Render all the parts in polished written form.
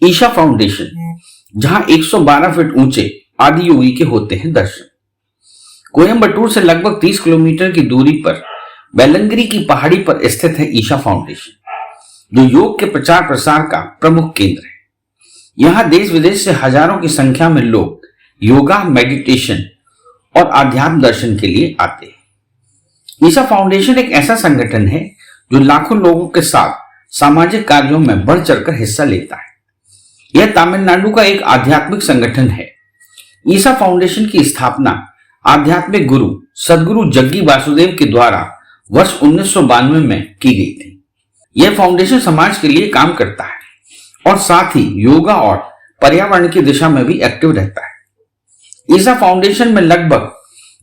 Isha foundation, जहां 112 feet ऊंचे आदि योगी के होते हैं दर्शन। कोयंबटूर से लगभग 30 किलोमीटर की दूरी पर बेलंगरी की पहाड़ी पर स्थित है ईशा फाउंडेशन, जो योग के प्रचार प्रसार का प्रमुख केंद्र है। यहां देश विदेश से हजारों की संख्या में लोग योगा, मेडिटेशन और आध्यात्म दर्शन के लिए आते हैं। ईशा फाउंडेशन एक ऐसा संगठन है जो लाखों लोगों के साथ सामाजिक कार्यों में बढ़ चढ़कर हिस्सा लेता है। यह तमिलनाडु का एक आध्यात्मिक संगठन है। ईशा फाउंडेशन की स्थापना आध्यात्मिक गुरु सदगुरु जग्गी वासुदेव के द्वारा वर्ष 1992 में की गई थी। यह फाउंडेशन समाज के लिए काम करता है और साथ ही योगा और पर्यावरण की दिशा में भी एक्टिव रहता है। ईशा फाउंडेशन में लगभग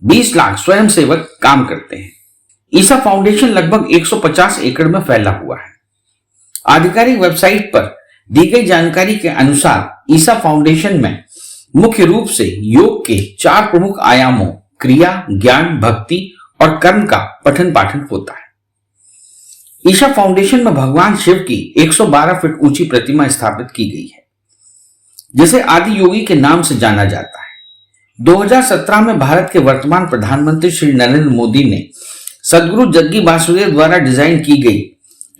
20 लाख स्वयंसेवक काम करते हैं। ईशा फाउंडेशन लगभग 150 एकड़ में फैला हुआ है। आधिकारिक वेबसाइट पर दी गई जानकारी के अनुसार ईशा फाउंडेशन में मुख्य रूप से योग के 4 प्रमुख आयामों क्रिया, ज्ञान, भक्ति और कर्म का पठन पाठन होता है। ईशा फाउंडेशन में भगवान शिव की 112 फीट ऊंची प्रतिमा स्थापित की गई है, जिसे आदि योगी के नाम से जाना जाता है। 2017 में भारत के वर्तमान प्रधानमंत्री श्री नरेंद्र मोदी ने सदगुरु जग्गी वासुदेव द्वारा डिजाइन की गई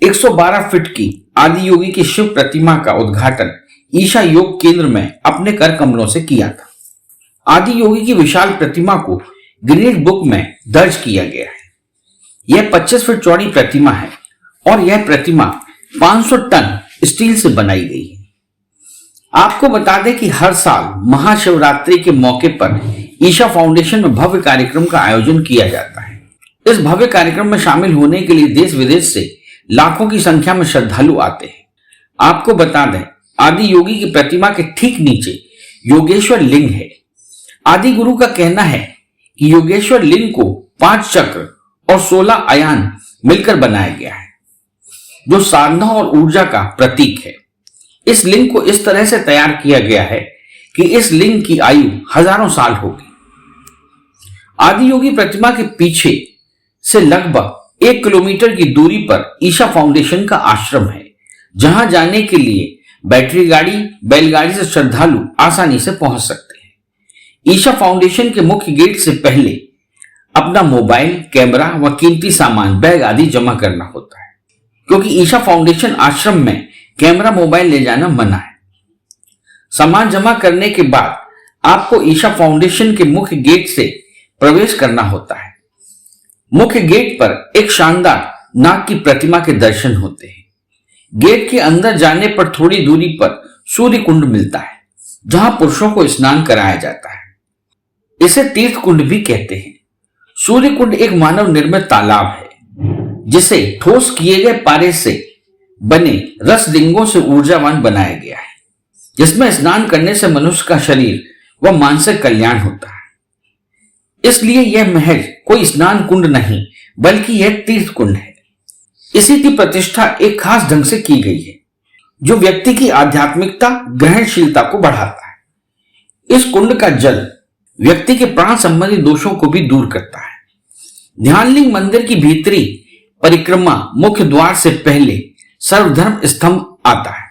112 फीट की आदि योगी की शिव प्रतिमा का उद्घाटन ईशा योग केंद्र में अपने कर कमलों से किया था। आदि योगी की विशाल प्रतिमा को गिनीज बुक में दर्ज किया गया है। यह 25 फीट चौड़ी प्रतिमा है और यह प्रतिमा 500 टन स्टील से बनाई गई है। आपको बता दें कि हर साल महाशिवरात्रि के मौके पर ईशा फाउंडेशन में भव्य कार्यक्रम का आयोजन किया जाता है। इस भव्य कार्यक्रम में शामिल होने के लिए देश विदेश से लाखों की संख्या में श्रद्धालु आते हैं। आपको बता दें, आदि योगी की प्रतिमा के ठीक नीचे योगेश्वर लिंग है। आदि गुरु का कहना है कि योगेश्वर लिंग को 5 चक्र और 16 आयान मिलकर बनाया गया है, जो साधना और ऊर्जा का प्रतीक है। इस लिंग को इस तरह से तैयार किया गया है कि इस लिंग की आयु हजारों साल होगी। आदि योगी प्रतिमा के पीछे से लगभग 1 किलोमीटर की दूरी पर ईशा फाउंडेशन का आश्रम है, जहां जाने के लिए बैटरी गाड़ी, बैलगाड़ी से श्रद्धालु आसानी से पहुंच सकते हैं। ईशा फाउंडेशन के मुख्य गेट से पहले अपना मोबाइल, कैमरा व कीमती सामान, बैग आदि जमा करना होता है, क्योंकि ईशा फाउंडेशन आश्रम में कैमरा, मोबाइल ले जाना मना है। सामान जमा करने के बाद आपको ईशा फाउंडेशन के मुख्य गेट से प्रवेश करना होता है। मुख्य गेट पर एक शानदार नाग की प्रतिमा के दर्शन होते हैं। गेट के अंदर जाने पर थोड़ी दूरी पर सूर्य कुंड मिलता है, जहां पुरुषों को स्नान कराया जाता है। इसे तीर्थ कुंड भी कहते हैं। सूर्य कुंड एक मानव निर्मित तालाब है, जिसे ठोस किए गए पारे से बने रसलिंगों से ऊर्जावान बनाया गया है, जिसमें स्नान करने से मनुष्य का शरीर व मानसिक कल्याण होता है। इसलिए यह महज कोई स्नान कुंड नहीं, बल्कि यह तीर्थ कुंड है। इसी की प्रतिष्ठा एक खास ढंग से की गई है, जो व्यक्ति की आध्यात्मिकता, ग्रहणशीलता को बढ़ाता है। इस कुंड का जल व्यक्ति के प्राण संबंधी दोषों को भी दूर करता है। ध्यानलिंग मंदिर की भीतरी परिक्रमा मुख्य द्वार से पहले सर्वधर्म स्तंभ आता है।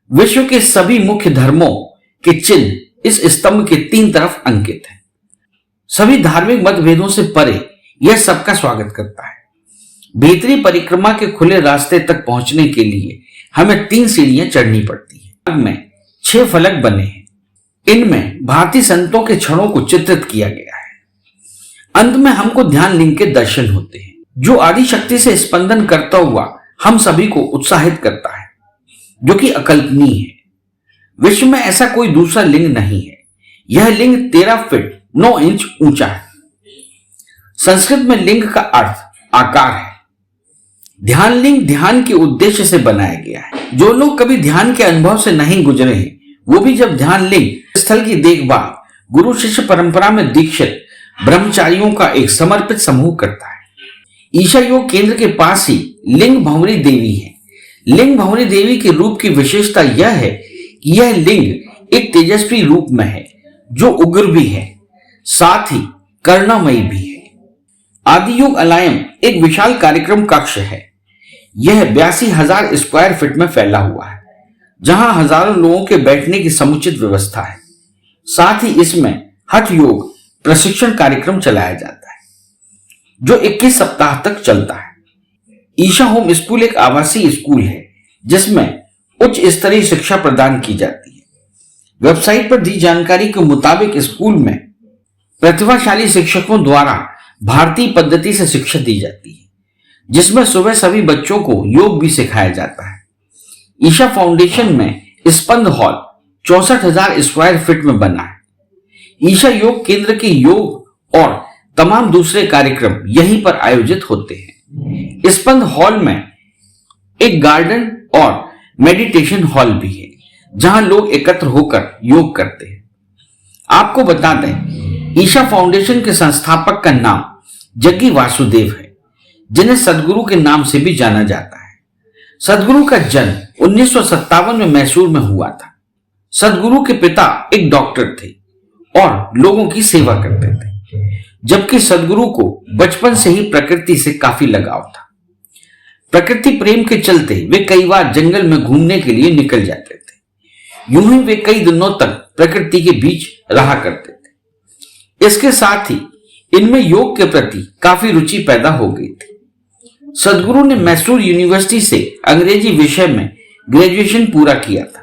विश्व के सभी मुख्य धर्मों के चिन्ह इस स्तंभ के 3 तरफ अंकित हैं। सभी धार्मिक मतभेदों से परे यह सबका स्वागत करता है। भीतरी परिक्रमा के खुले रास्ते तक पहुंचने के लिए हमें 3 सीढ़ियां चढ़नी पड़ती है। में 6 फलक बने हैं। इनमें भारतीय संतों के क्षणों को चित्रित किया गया है। अंत में हमको ध्यान लिंग के दर्शन होते हैं, जो आदि शक्ति से स्पंदन करता हुआ हम सभी को उत्साहित करता है, जो कि अकल्पनीय है। विश्व में ऐसा कोई दूसरा लिंग नहीं है। यह लिंग 13 फीट 9 इंच ऊंचा है। संस्कृत में लिंग का अर्थ आकार है। ध्यान लिंग ध्यान के उद्देश्य से बनाया गया है। जो लोग कभी ध्यान के अनुभव से नहीं गुजरे हैं, वो भी जब ध्यान लिंग स्थल की देखभाल गुरु शिष्य परंपरा में दीक्षित ब्रह्मचारियों का एक समर्पित समूह करता है। ईशा योग केंद्र के पास ही लिंग भंवरी देवी है। लिंग भंवरी देवी के रूप की विशेषता यह है कि यह लिंग एक तेजस्वी रूप में है, जो उग्र भी है, साथ ही करुणामयी भी है। आदि योग अलायम एक विशाल कार्यक्रम कक्ष है। यह 82,000 स्क्वायर फीट में फैला हुआ है। जहां हजारों लोगों के बैठने की समुचित व्यवस्था है। साथ ही इसमें हठ योग प्रशिक्षण कार्यक्रम चलाया जाता है जो 21 सप्ताह तक चलता है। ईशा होम स्कूल एक आवासीय स्कूल है जिसमें उच्च स्तरीय शिक्षा प्रदान की जाती है। वेबसाइट पर दी जानकारी के मुताबिक स्कूल में प्रतिभाशाली शिक्षकों द्वारा भारतीय पद्धति से शिक्षा दी जाती है, जिसमें सुबह सभी बच्चों को योग भी सिखाया जाता है। ईशा फाउंडेशन में स्पंद हॉल 64,000 स्क्वायर फीट में बना है। ईशा योग केंद्र के योग और तमाम दूसरे कार्यक्रम यहीं पर आयोजित होते हैं। स्पंद हॉल में एक गार्डन और मेडिटेशन हॉल भी है जहां लोग एकत्र होकर योग करते हैं। आपको बता दें, ईशा फाउंडेशन के संस्थापक का नाम जग्गी वासुदेव है, जिन्हें सदगुरु के नाम से भी जाना जाता है। सदगुरु का जन्म 1957 में मैसूर में हुआ था। सदगुरु के पिता एक डॉक्टर थे और लोगों की सेवा करते थे, जबकि सदगुरु को बचपन से ही प्रकृति से काफी लगाव था। प्रकृति प्रेम के चलते वे कई बार जंगल में घूमने के लिए निकल जाते थे। यूं ही वे कई दिनों तक प्रकृति के बीच रहा करते थे। इसके साथ ही इनमें योग के प्रति काफी रुचि पैदा हो गई थी। सदगुरु ने मैसूर यूनिवर्सिटी से अंग्रेजी विषय में ग्रेजुएशन पूरा किया था।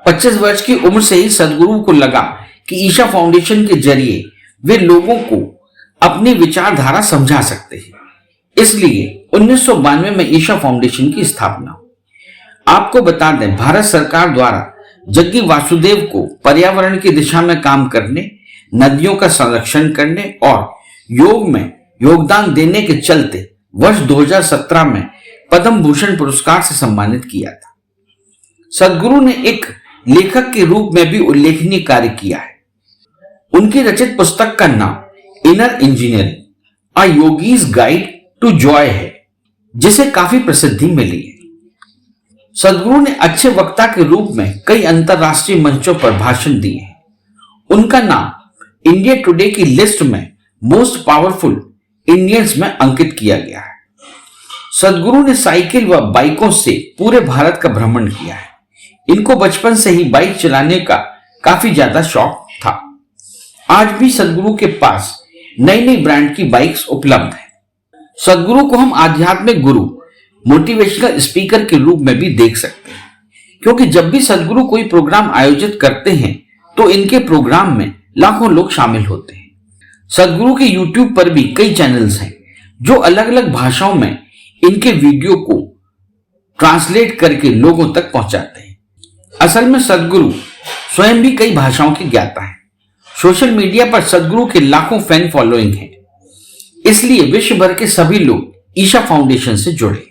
25 वर्ष की उम्र से ही सदगुरु को लगा कि ईशा फाउंडेशन के जरिए वे लोगों को अपनी विचारधारा समझा सकते हैं। इसलिए 1992 में ईशा फाउंडेशन की स्थापना हुई। आपको बता दें, भारत सरकार द्वारा जग्गी वासुदेव को पर्यावरण की दिशा में काम करने, नदियों का संरक्षण करने और योग में योगदान देने के चलते वर्ष 2017 में पद्म भूषण पुरस्कार से सम्मानित किया था। सदगुरु ने एक लेखक के रूप में भी उल्लेखनीय कार्य किया है। उनकी रचित पुस्तक का नाम inner engineering a yogi's guide to joy है, जिसे काफी प्रसिद्धि मिली है। सदगुरु ने अच्छे वक्ता के रूप में कई अंतरराष्ट्रीय मंचों पर भाषण दिए हैं। उनका नाम इंडिया टुडे की लिस्ट में मोस्ट पावरफुल इंडियंस में अंकित किया गया है। सदगुरु ने साइकिल व बाइकों से पूरे भारत का भ्रमण किया है। इनको बचपन से ही बाइक चलाने का काफी ज्यादा शौक था। आज भी सदगुरु के पास नई नई ब्रांड की बाइक्स उपलब्ध है। सदगुरु को हम आध्यात्मिक गुरु, मोटिवेशनल स्पीकर के रूप में भी देख सकते हैं, क्योंकि जब भी सदगुरु कोई प्रोग्राम आयोजित करते हैं तो इनके प्रोग्राम में लाखों लोग शामिल होते हैं। सदगुरु के YouTube पर भी कई चैनल्स हैं जो अलग अलग भाषाओं में इनके वीडियो को ट्रांसलेट करके लोगों तक पहुंचाते हैं। असल में सदगुरु स्वयं भी कई भाषाओं के ज्ञाता है। सोशल मीडिया पर सदगुरु के लाखों फैन फॉलोइंग है, इसलिए विश्व भर के सभी लोग ईशा फाउंडेशन से जुड़े।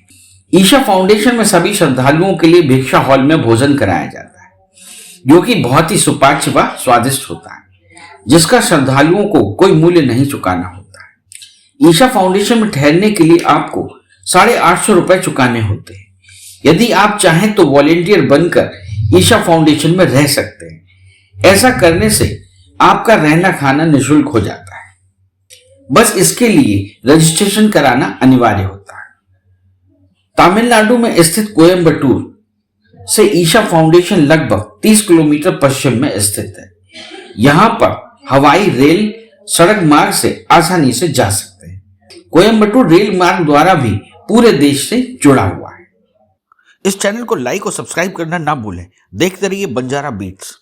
ईशा फाउंडेशन में सभी श्रद्धालुओं के लिए भिक्षा हॉल में भोजन कराया जाता है, जो कि बहुत ही सुपाच्य व स्वादिष्ट होता है, जिसका श्रद्धालुओं को कोई मूल्य नहीं चुकाना होता है। ईशा फाउंडेशन में ठहरने के लिए आपको 850 रुपए चुकाने होते हैं। यदि आप चाहें तो वॉलेंटियर बनकर ईशा फाउंडेशन में रह सकते हैं। ऐसा करने से आपका रहना खाना निःशुल्क हो जाता है। बस इसके लिए रजिस्ट्रेशन कराना अनिवार्य होता है। तमिलनाडु में स्थित कोयम्बटूर से ईशा फाउंडेशन लगभग 30 किलोमीटर पश्चिम में स्थित है। यहां पर हवाई, रेल, सड़क मार्ग से आसानी से जा सकते हैं। कोयम्बटूर रेल मार्ग द्वारा भी पूरे देश से जुड़ा हुआ है। इस चैनल को लाइक और सब्सक्राइब करना ना भूलें। देखते रहिए बंजारा बीट्स।